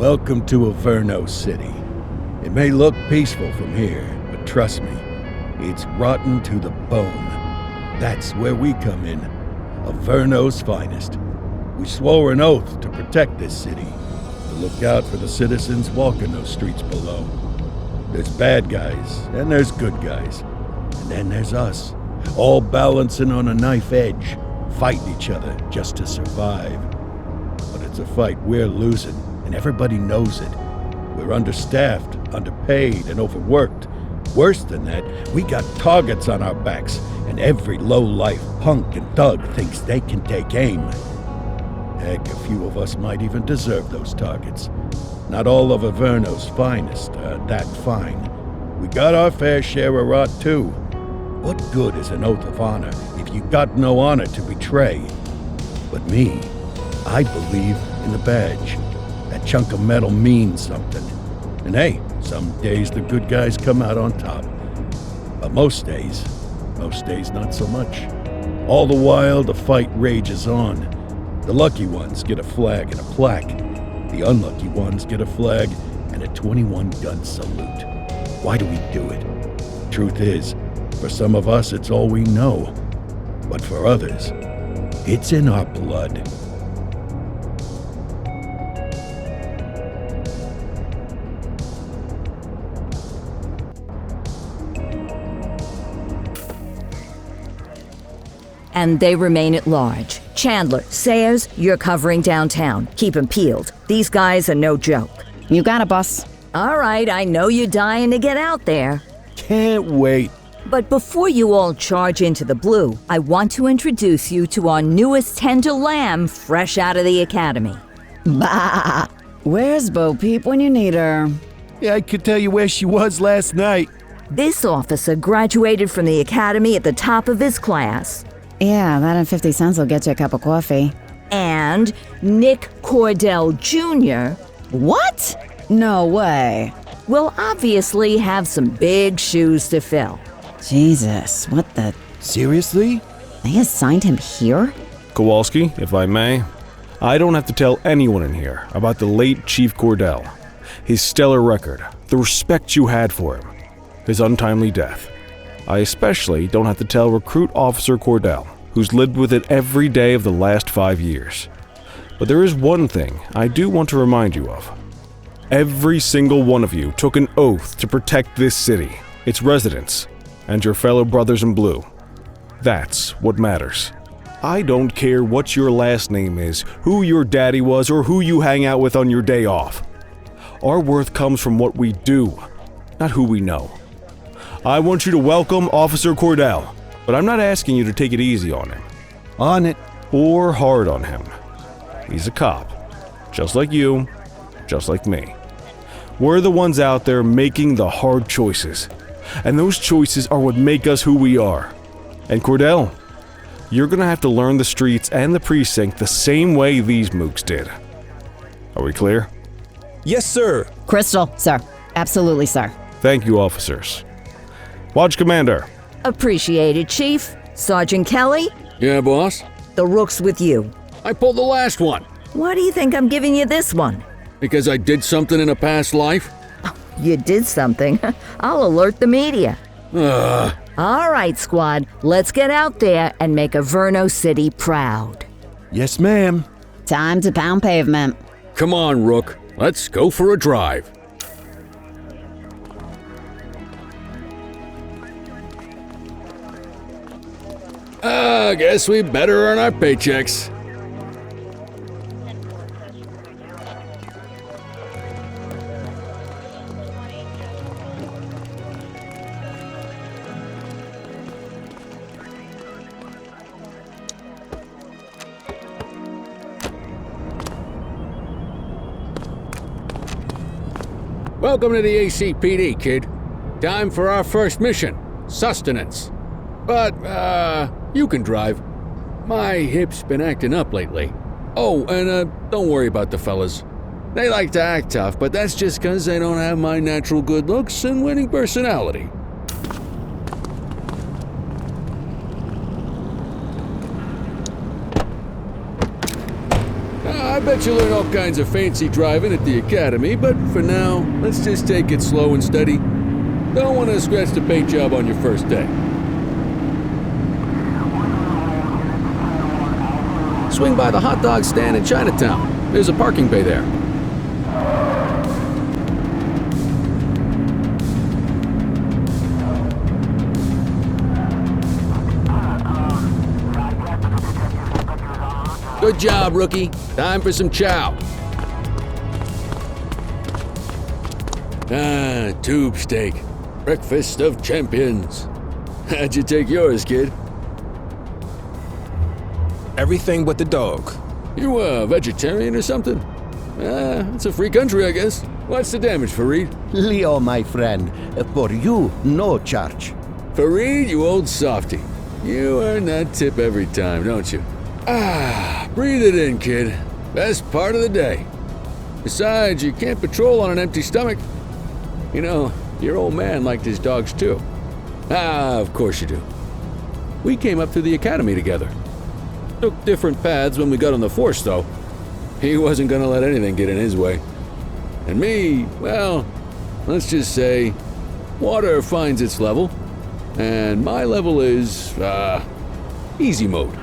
Welcome to Averna City. It may look peaceful from here, but trust me, it's rotten to the bone. That's where we come in. Averna's finest. We swore an oath to protect this city, to look out for the citizens walking those streets below. There's bad guys, and there's good guys. And then there's us, all balancing on a knife edge, fighting each other just to survive. But it's a fight we're losing, and everybody knows it. We're understaffed, underpaid, and overworked. Worse than that, we got targets on our backs, and every low-life punk and thug thinks they can take aim. Heck, a few of us might even deserve those targets. Not all of Averna's finest are that fine. We got our fair share of rot, too. What good is an oath of honor if you got no honor to betray? But me, I believe in the badge. That chunk of metal means something. And hey, some days the good guys come out on top. But most days not so much. All the while, the fight rages on. The lucky ones get a flag and a plaque. The unlucky ones get a flag and a 21-gun salute. Why do we do it? Truth is, for some of us it's all we know. But for others, it's in our blood. And they remain at large. Chandler, Sayers, you're covering downtown. Keep 'em peeled. These guys are no joke. You got it, boss. All right, I know you're dying to get out there. Can't wait. But before you all charge into the blue, I want to introduce you to our newest tender lamb fresh out of the academy. Bah! Where's Bo Peep when you need her? Yeah, I could tell you where she was last night. This officer graduated from the academy at the top of his class. Yeah, that and 50 cents will get you a cup of coffee. And Nick Cordell Jr. What? No way. will obviously have some big shoes to fill. Jesus, what the... Seriously? They assigned him here? Kowalski, if I may, I don't have to tell anyone in here about the late Chief Cordell, his stellar record, the respect you had for him, his untimely death. I especially don't have to tell Recruit Officer Cordell, who's lived with it every day of the last 5 years. But there is one thing I do want to remind you of. Every single one of you took an oath to protect this city, its residents, and your fellow brothers in blue. That's what matters. I don't care what your last name is, who your daddy was, or who you hang out with on your day off. Our worth comes from what we do, not who we know. I want you to welcome Officer Cordell, but I'm not asking you to take it easy on him. On it. Or hard on him. He's a cop, just like you, just like me. We're the ones out there making the hard choices, and those choices are what make us who we are. And Cordell, you're gonna have to learn the streets and the precinct the same way these mooks did. Are we clear? Yes, sir. Crystal, sir. Absolutely, sir. Thank you, officers. Watch Commander. Appreciated, Chief. Sergeant Kelly, Yeah, boss? the rook's with you. I pulled the last one. Why do you think I'm giving you this one? Because I did something in a past life? You did something. I'll alert the media. All right, squad, let's get out there and make Averna City proud. Yes, ma'am. Time to pound pavement. Come on, Rook. Let's go for a drive. I guess we better earn our paychecks. Welcome to the ACPD, kid. Time for our first mission, sustenance. But, you can drive. My hip's been acting up lately. Oh, and, don't worry about the fellas. They like to act tough, but that's just 'cause they don't have my natural good looks and winning personality. I bet you learn all kinds of fancy driving at the academy, but for now, let's just take it slow and steady. Don't want to scratch the paint job on your first day. Swing by the hot dog stand in Chinatown. There's a parking bay there. Good job, rookie. Time for some chow. Tube steak. Breakfast of champions. How'd you take yours, kid? Everything but the dog. You a vegetarian or something? It's a free country, I guess. What's the damage, Fareed? Leo, my friend, for you, no charge. Fareed, you old softy. You earn that tip every time, don't you? Breathe it in, kid. Best part of the day. Besides, you can't patrol on an empty stomach. You know, your old man liked his dogs too. Of course you do. We came up through the academy together. Took different paths when we got on the force, though. He wasn't gonna let anything get in his way. And me, well, let's just say, water finds its level, and my level is, easy mode.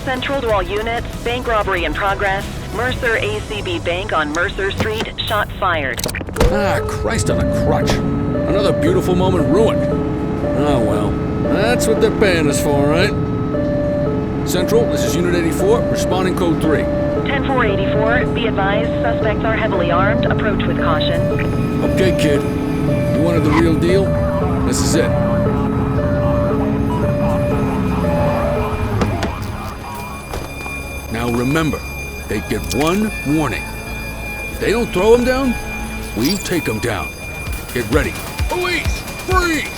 Central to all units, bank robbery in progress. Mercer ACB Bank on Mercer Street, shots fired. Christ on a crutch. Another beautiful moment ruined. Oh well, that's what they're paying us for, right? Central, this is Unit 84, responding code 3. 10-484, be advised, suspects are heavily armed, approach with caution. Okay, kid. You wanted the real deal? This is it. Now remember, they get one warning. If they don't throw them down, we take them down. Get ready. Police! Freeze!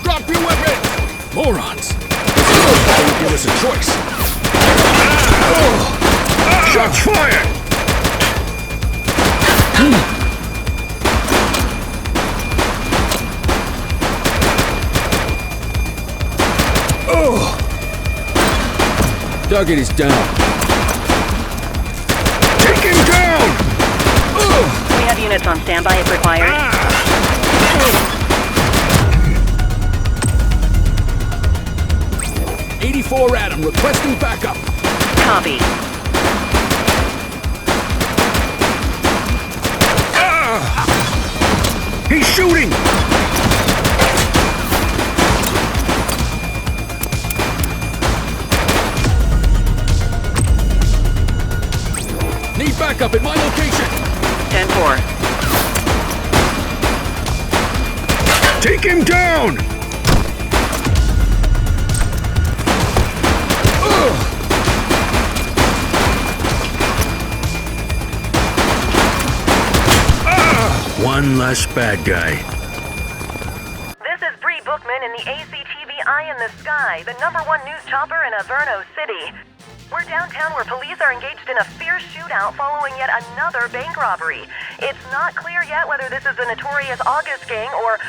Drop your weapons! Morons! Don't give us a choice. Shots fired! Target is down. Take him down! We have units on standby if required. 84 Adam, requesting backup. Copy. He's shooting! Need backup at my location. 10-4. Take him down! One less bad guy. This is Bree Bookman in the ACTV Eye in the Sky, the #1 news chopper in Averna City. We're downtown where police are engaged in a fierce shootout following yet another bank robbery. It's not clear yet whether this is the notorious August gang or...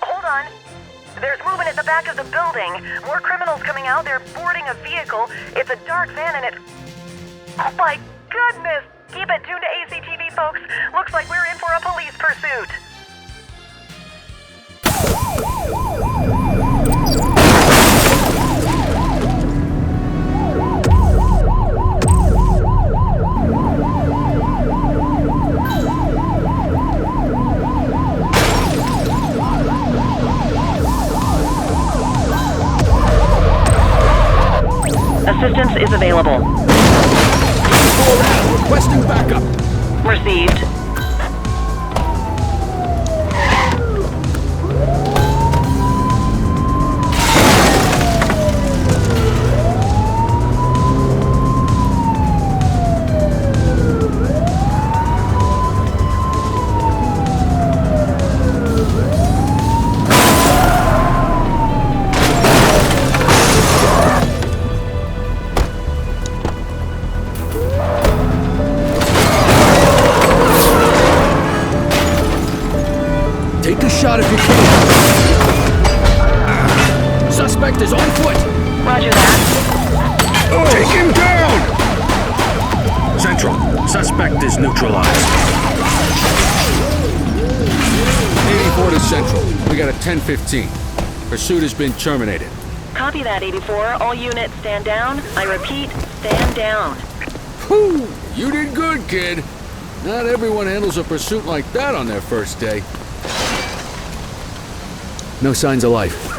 hold on. There's movement at the back of the building. More criminals coming out. They're boarding a vehicle. It's a dark van and it... oh my goodness! Keep it tuned to ACTV, folks. Looks like we're in for a police pursuit. Assistance is available. Requesting backup. Received. Take a shot if you can. Suspect is on foot. Roger Suspect is neutralized. 84 to Central. We got a 10-15. Pursuit has been terminated. Copy that, 84. All units stand down. I repeat, stand down. Whew! You did good, kid. Not everyone handles a pursuit like that on their first day. No signs of life.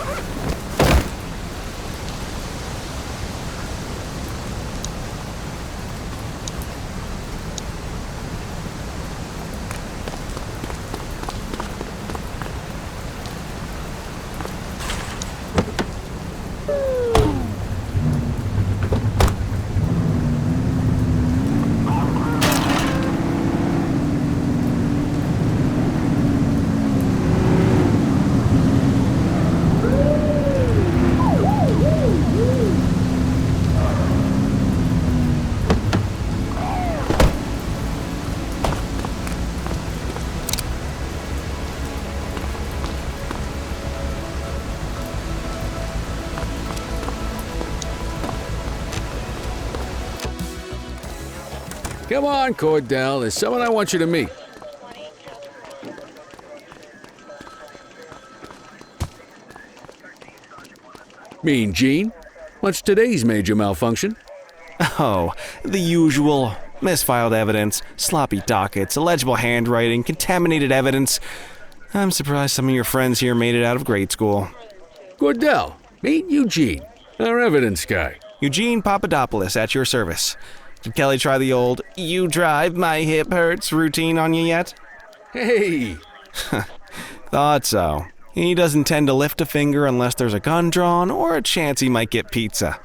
Come on, Cordell. There's someone I want you to meet. Mean Gene? What's today's major malfunction? Oh, the usual. Misfiled evidence, sloppy dockets, illegible handwriting, contaminated evidence. I'm surprised some of your friends here made it out of grade school. Cordell, meet Eugene, our evidence guy. Eugene Papadopoulos at your service. Did Kelly try the old, "you drive, my hip hurts" routine on you yet? Hey! Thought so. He doesn't tend to lift a finger unless there's a gun drawn or a chance he might get pizza.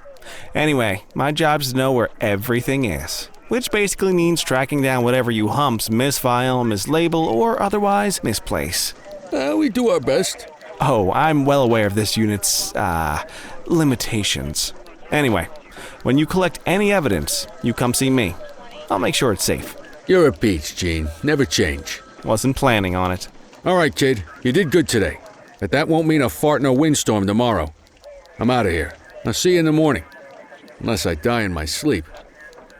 Anyway, my job's to know where everything is, which basically means tracking down whatever you humps misfile, mislabel, or otherwise misplace. We do our best. Oh, I'm well aware of this unit's, limitations. Anyway, when you collect any evidence, you come see me. I'll make sure it's safe. You're a peach, Gene. Never change. Wasn't planning on it. All right, kid. You did good today. But that won't mean a fart in a windstorm tomorrow. I'm out of here. I'll see you in the morning. Unless I die in my sleep.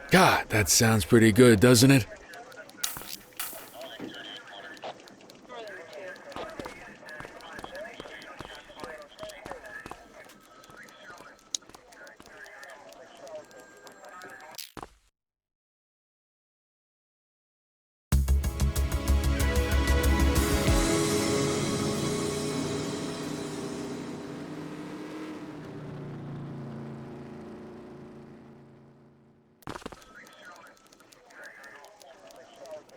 God, that sounds pretty good, doesn't it?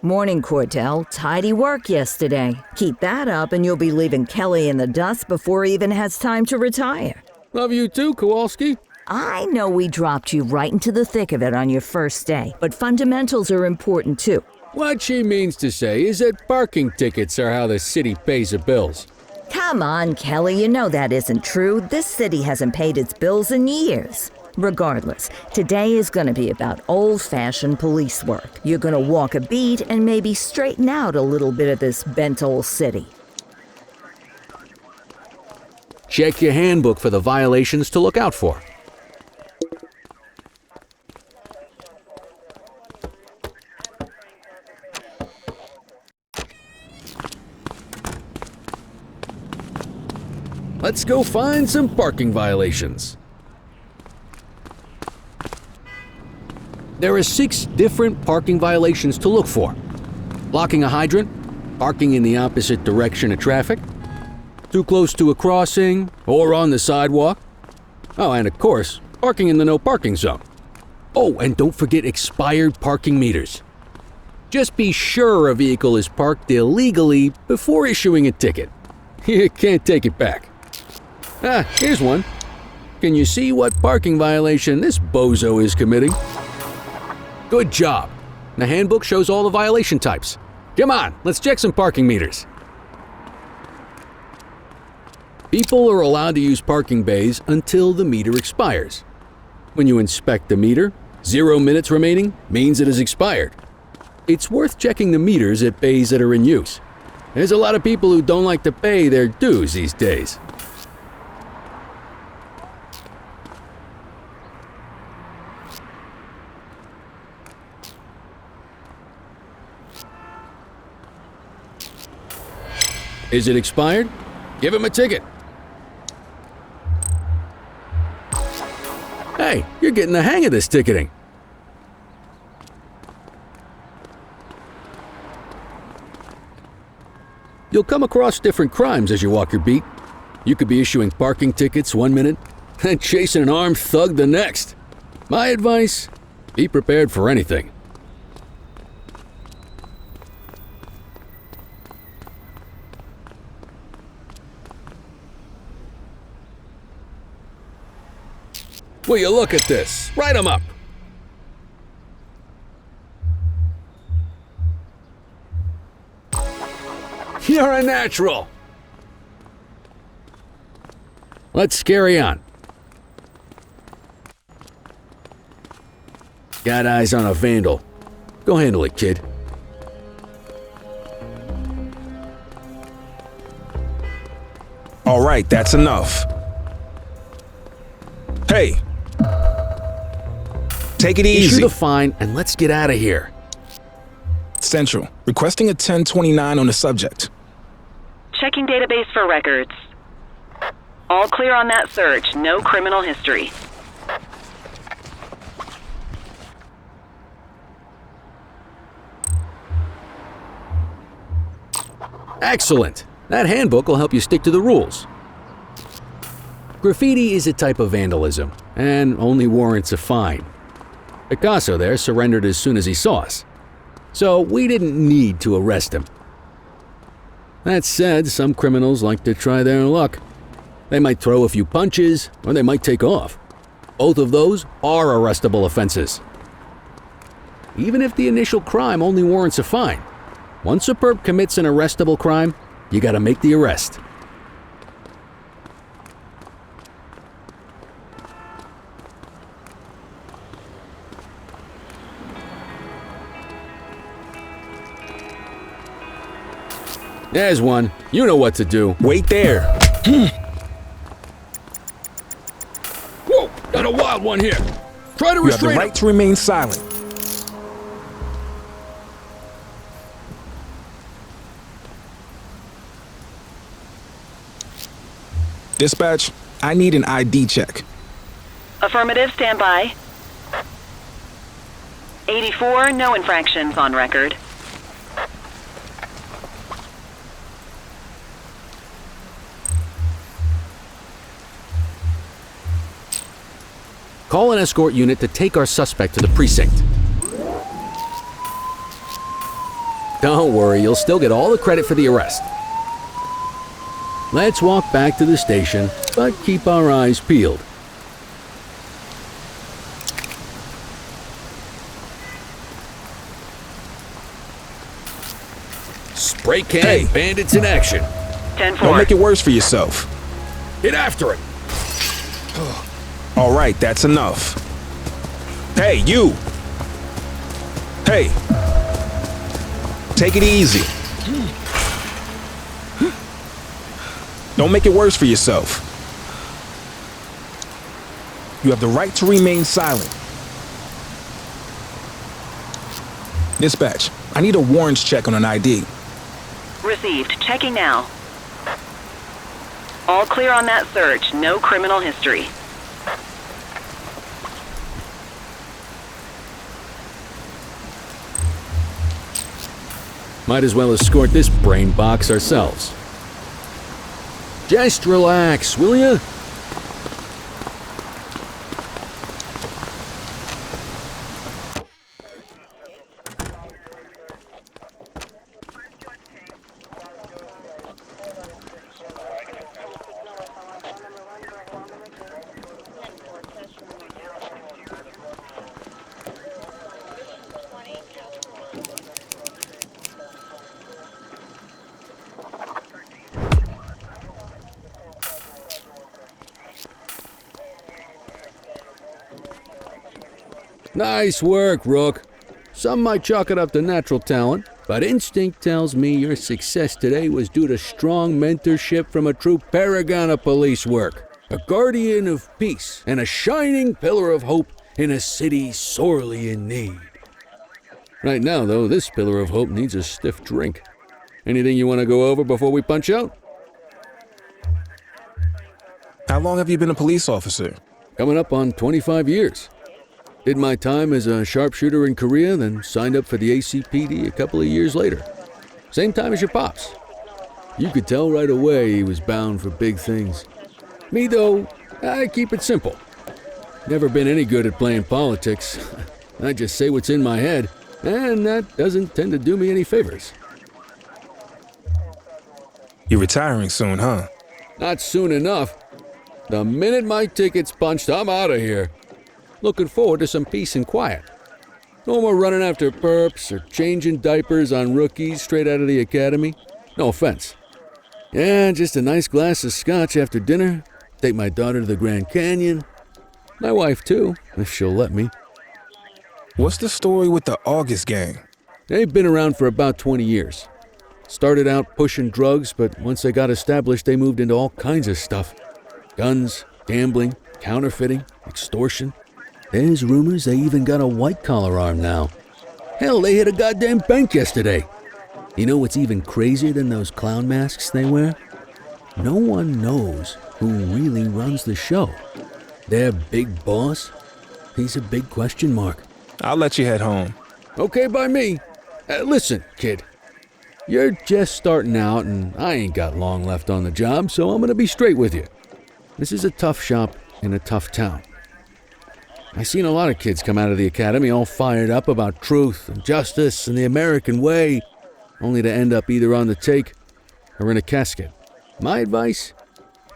Morning, Cordell. Tidy work yesterday. Keep that up and you'll be leaving Kelly in the dust before he even has time to retire. Love you too, Kowalski. I know we dropped you right into the thick of it on your first day, but fundamentals are important too. What she means to say is that parking tickets are how the city pays the bills. Come on, Kelly, you know that isn't true. This city hasn't paid its bills in years. Regardless, today is going to be about old-fashioned police work. You're going to walk a beat and maybe straighten out a little bit of this bent old city. Check your handbook for the violations to look out for. Let's go find some parking violations. There are 6 different parking violations to look for. Blocking a hydrant, parking in the opposite direction of traffic, too close to a crossing or on the sidewalk. Oh, and of course, parking in the no parking zone. Oh, and don't forget expired parking meters. Just be sure a vehicle is parked illegally before issuing a ticket. You can't take it back. Ah, here's one. Can you see what parking violation this bozo is committing? Good job. The handbook shows all the violation types. Come on, let's check some parking meters. People are allowed to use parking bays until the meter expires. When you inspect the meter, 0 minutes remaining means it has expired. It's worth checking the meters at bays that are in use. There's a lot of people who don't like to pay their dues these days. Is it expired? Give him a ticket. Hey, you're getting the hang of this ticketing. You'll come across different crimes as you walk your beat. You could be issuing parking tickets one minute and chasing an armed thug the next. My advice, be prepared for anything. Will you look at this? Write 'em up. You're a natural. Let's carry on. Got eyes on a vandal. Go handle it, kid. All right, that's enough. Hey. Take it Issue easy. the fine and let's get out of here. Central, requesting a 1029 on the subject. Checking database for records. All clear on that search. No criminal history. Excellent. That handbook will help you stick to the rules. Graffiti is a type of vandalism and only warrants a fine. Picasso there surrendered as soon as he saw us, so we didn't need to arrest him. That said, some criminals like to try their luck. They might throw a few punches, or they might take off. Both of those are arrestable offenses. Even if the initial crime only warrants a fine, once a perp commits an arrestable crime, you gotta make the arrest. There's one. You know what to do. Wait there. Whoa! Got a wild one here. Try to You have the restrain right to remain silent. Dispatch, I need an ID check. Affirmative, stand by. 84, no infractions on record. Call an escort unit to take our suspect to the precinct. Don't worry, you'll still get all the credit for the arrest. Let's walk back to the station, but keep our eyes peeled. Spray can Hey. bandits in action. 10-4. Don't make it worse for yourself. Get after it. All right, that's enough. Hey, you! Hey! Take it easy. Don't make it worse for yourself. You have the right to remain silent. Dispatch, I need a warrants check on an ID. Received. Checking now. All clear on that search. No criminal history. Might as well escort this brain box ourselves. Just relax, will ya? Nice work, Rook. Some might chalk it up to natural talent, but instinct tells me your success today was due to strong mentorship from a true paragon of police work, a guardian of peace, and a shining pillar of hope in a city sorely in need. Right now, though, this pillar of hope needs a stiff drink. Anything you want to go over before we punch out? How long have you been a police officer? Coming up on 25 years. Did my time as a sharpshooter in Korea, then signed up for the ACPD a couple of years later. Same time as your pops. You could tell right away he was bound for big things. Me, though, I keep it simple. Never been any good at playing politics. I just say what's in my head, and that doesn't tend to do me any favors. You're retiring soon, huh? Not soon enough. The minute my ticket's punched, I'm out of here. Looking forward to some peace and quiet. No more running after perps or changing diapers on rookies straight out of the academy. No offense. Yeah, just a nice glass of scotch after dinner. Take my daughter to the Grand Canyon. My wife, too, if she'll let me. What's the story with the August gang? They've been around for about 20 years. Started out pushing drugs, but once they got established, they moved into all kinds of stuff. Guns, gambling, counterfeiting, extortion. There's rumors they even got a white-collar arm now. Hell, they hit a goddamn bank yesterday. You know what's even crazier than those clown masks they wear? No one knows who really runs the show. Their big boss? He's a big question mark. I'll let you head home. Okay by me. Listen, kid. You're just starting out, and I ain't got long left on the job, so I'm gonna be straight with you. This is a tough shop in a tough town. I've seen a lot of kids come out of the academy all fired up about truth and justice and the American way, only to end up either on the take or in a casket. My advice?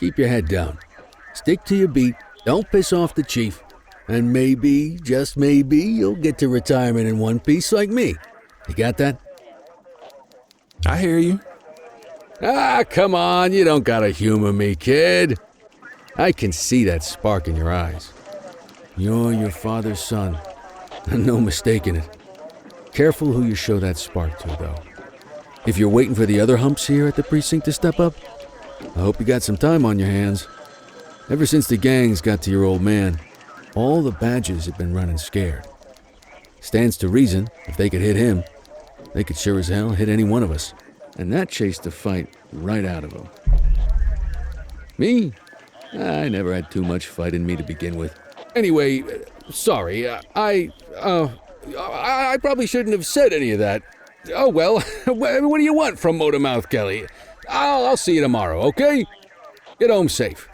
Keep your head down. Stick to your beat, don't piss off the chief, and maybe, just maybe, you'll get to retirement in one piece like me. You got that? I hear you. Ah, come on, you don't gotta humor me, kid. I can see that spark in your eyes. You're your father's son, no mistaking it. Careful who you show that spark to, though. If you're waiting for the other humps here at the precinct to step up, I hope you got some time on your hands. Ever since the gangs got to your old man, all the badges have been running scared. Stands to reason, if they could hit him, they could sure as hell hit any one of us. And that chased the fight right out of him. Me? I never had too much fight in me to begin with. Anyway, sorry, I probably shouldn't have said any of that. Oh well, what do you want from Motormouth Kelly? I'll see you tomorrow, okay? Get home safe.